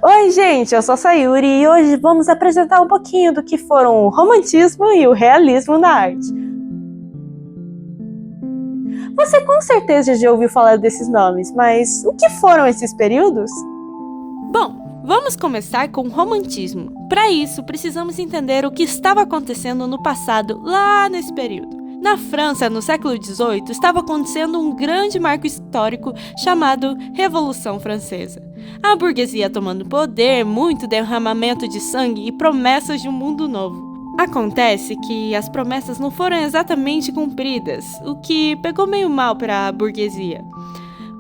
Oi, gente, eu sou a Sayuri e hoje vamos apresentar um pouquinho do que foram o romantismo e o realismo na arte. Você com certeza já ouviu falar desses nomes, mas o que foram esses períodos? Bom, vamos começar com o romantismo. Para isso, precisamos entender o que estava acontecendo no passado, lá nesse período. Na França, no século XVIII, estava acontecendo um grande marco histórico chamado Revolução Francesa. A burguesia tomando poder, muito derramamento de sangue e promessas de um mundo novo. Acontece que as promessas não foram exatamente cumpridas, o que pegou meio mal para a burguesia.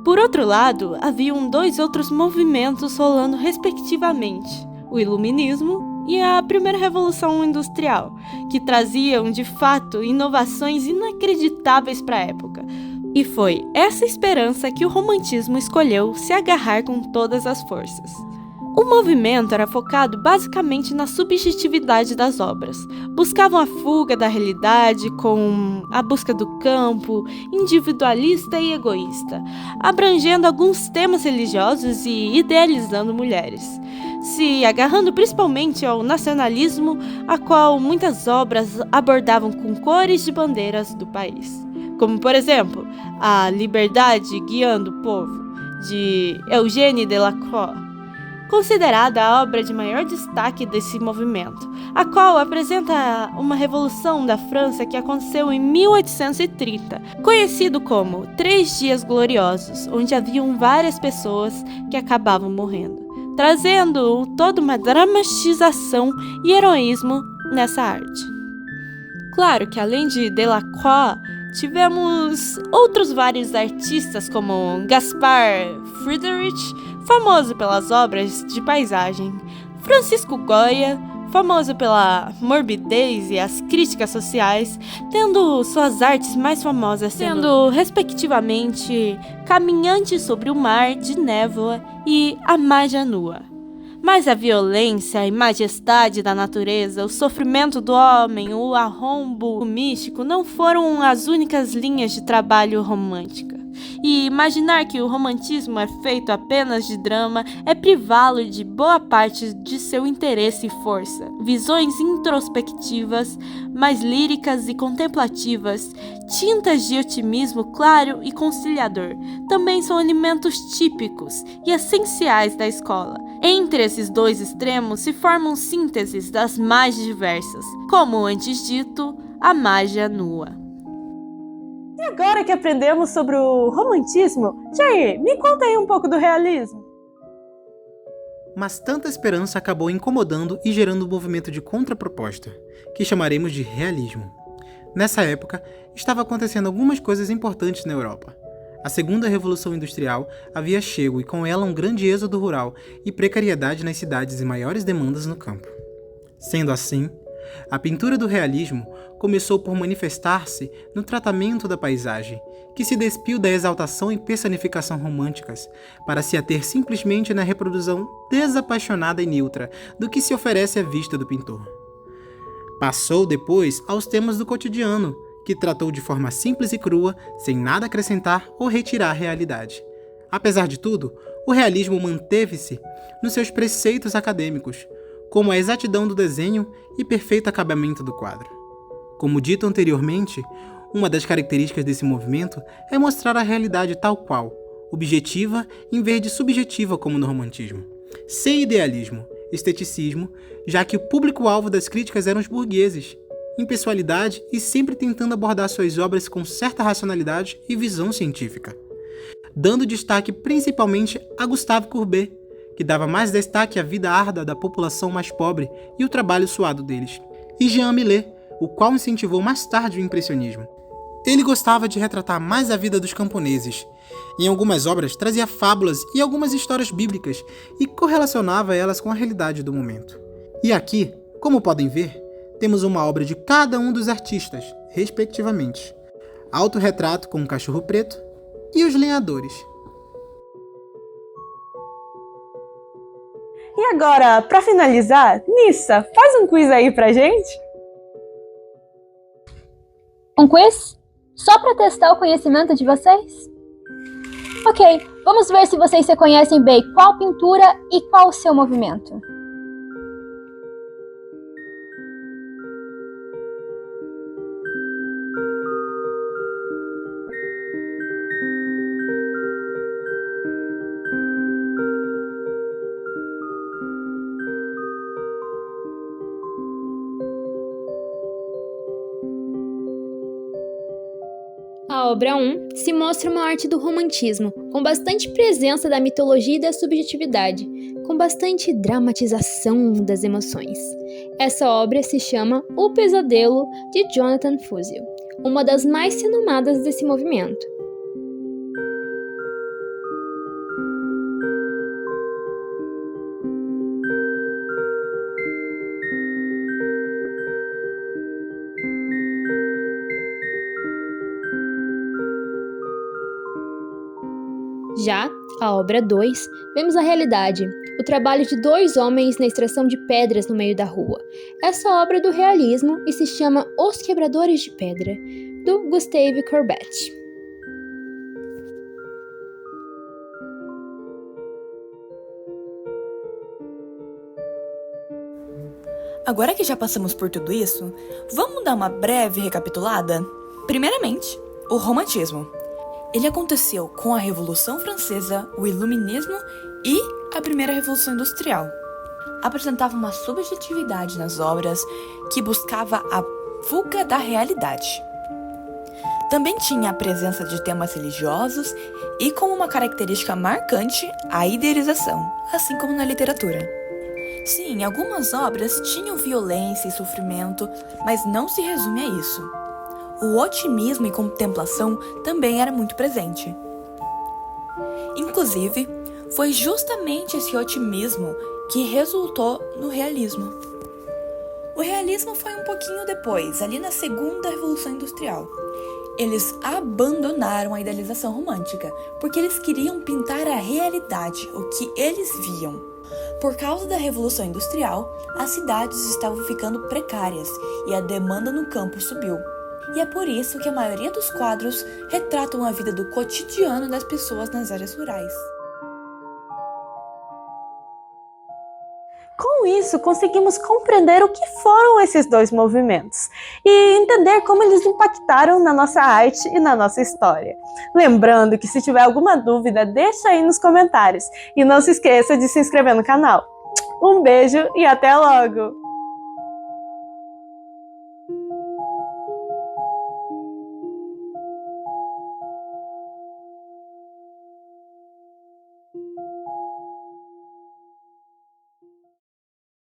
Por outro lado, haviam dois outros movimentos rolando respectivamente, o Iluminismo e a Primeira Revolução Industrial, que traziam, de fato, inovações inacreditáveis para a época. E foi essa esperança que o romantismo escolheu se agarrar com todas as forças. O movimento era focado basicamente na subjetividade das obras. Buscavam a fuga da realidade com a busca do campo, individualista e egoísta, abrangendo alguns temas religiosos e idealizando mulheres, se agarrando principalmente ao nacionalismo, a qual muitas obras abordavam com cores de bandeiras do país. Como, por exemplo, A Liberdade Guiando o Povo, de Eugène Delacroix, considerada a obra de maior destaque desse movimento, a qual apresenta uma revolução da França que aconteceu em 1830, conhecido como Três Dias Gloriosos, onde haviam várias pessoas que acabavam morrendo, trazendo toda uma dramatização e heroísmo nessa arte. Claro que além de Delacroix, tivemos outros vários artistas como Gaspar Friedrich, famoso pelas obras de paisagem, Francisco Goya, famoso pela morbidez e as críticas sociais, tendo suas artes mais famosas sendo, respectivamente, Caminhante sobre o Mar de Névoa e A Magia Nua. Mas a violência e majestade da natureza, o sofrimento do homem, o arrombo místico não foram as únicas linhas de trabalho romântica. E imaginar que o romantismo é feito apenas de drama é privá-lo de boa parte de seu interesse e força. Visões introspectivas, mais líricas e contemplativas, tintas de otimismo claro e conciliador, também são elementos típicos e essenciais da escola. Entre esses dois extremos se formam sínteses das mais diversas, como antes dito, a magia nua. E agora que aprendemos sobre o romantismo, Jair, me conta aí um pouco do realismo. Mas tanta esperança acabou incomodando e gerando um movimento de contraproposta, que chamaremos de realismo. Nessa época, estava acontecendo algumas coisas importantes na Europa. A Segunda Revolução Industrial havia chego e com ela um grande êxodo rural e precariedade nas cidades e maiores demandas no campo. Sendo assim, a pintura do realismo começou por manifestar-se no tratamento da paisagem, que se despiu da exaltação e personificação românticas, para se ater simplesmente na reprodução desapaixonada e neutra do que se oferece à vista do pintor. Passou depois aos temas do cotidiano, que tratou de forma simples e crua, sem nada acrescentar ou retirar a realidade. Apesar de tudo, o realismo manteve-se nos seus preceitos acadêmicos, como a exatidão do desenho e perfeito acabamento do quadro. Como dito anteriormente, uma das características desse movimento é mostrar a realidade tal qual, objetiva em vez de subjetiva como no romantismo, sem idealismo, esteticismo, já que o público-alvo das críticas eram os burgueses, impessoalidade e sempre tentando abordar suas obras com certa racionalidade e visão científica, dando destaque principalmente a Gustave Courbet, que dava mais destaque à vida árdua da população mais pobre e o trabalho suado deles, e Jean Millet, o qual incentivou mais tarde o impressionismo. Ele gostava de retratar mais a vida dos camponeses. Em algumas obras trazia fábulas e algumas histórias bíblicas e correlacionava elas com a realidade do momento. E aqui, como podem ver, temos uma obra de cada um dos artistas, respectivamente. Autorretrato com o cachorro preto e os lenhadores. E agora, para finalizar, Nissa, faz um quiz aí pra gente? Um quiz? Só para testar o conhecimento de vocês? Ok, Vamos ver se vocês reconhecem bem qual pintura e qual o seu movimento. A obra 1 se mostra uma arte do romantismo, com bastante presença da mitologia e da subjetividade, com bastante dramatização das emoções. Essa obra se chama O Pesadelo, de Jonathan Fusil, uma das mais renomadas desse movimento. Já a obra 2, vemos a realidade, o trabalho de dois homens na extração de pedras no meio da rua. Essa obra é do realismo e se chama Os Quebradores de Pedra, do Gustave Courbet. Agora que já passamos por tudo isso, vamos dar uma breve recapitulada? Primeiramente, o romantismo. Ele aconteceu com a Revolução Francesa, o Iluminismo e a Primeira Revolução Industrial. Apresentava uma subjetividade nas obras que buscava a fuga da realidade. Também tinha a presença de temas religiosos e, como uma característica marcante, a idealização, assim como na literatura. Sim, algumas obras tinham violência e sofrimento, mas não se resume a isso. O otimismo e contemplação também era muito presente. Inclusive, foi justamente esse otimismo que resultou no realismo. O realismo foi um pouquinho depois, ali na Segunda Revolução Industrial. Eles abandonaram a idealização romântica, porque eles queriam pintar a realidade, o que eles viam. Por causa da Revolução Industrial, as cidades estavam ficando precárias e a demanda no campo subiu. E é por isso que a maioria dos quadros retratam a vida do cotidiano das pessoas nas áreas rurais. Com isso, conseguimos compreender o que foram esses dois movimentos e entender como eles impactaram na nossa arte e na nossa história. Lembrando que se tiver alguma dúvida, deixa aí nos comentários e não se esqueça de se inscrever no canal. Um beijo e até logo!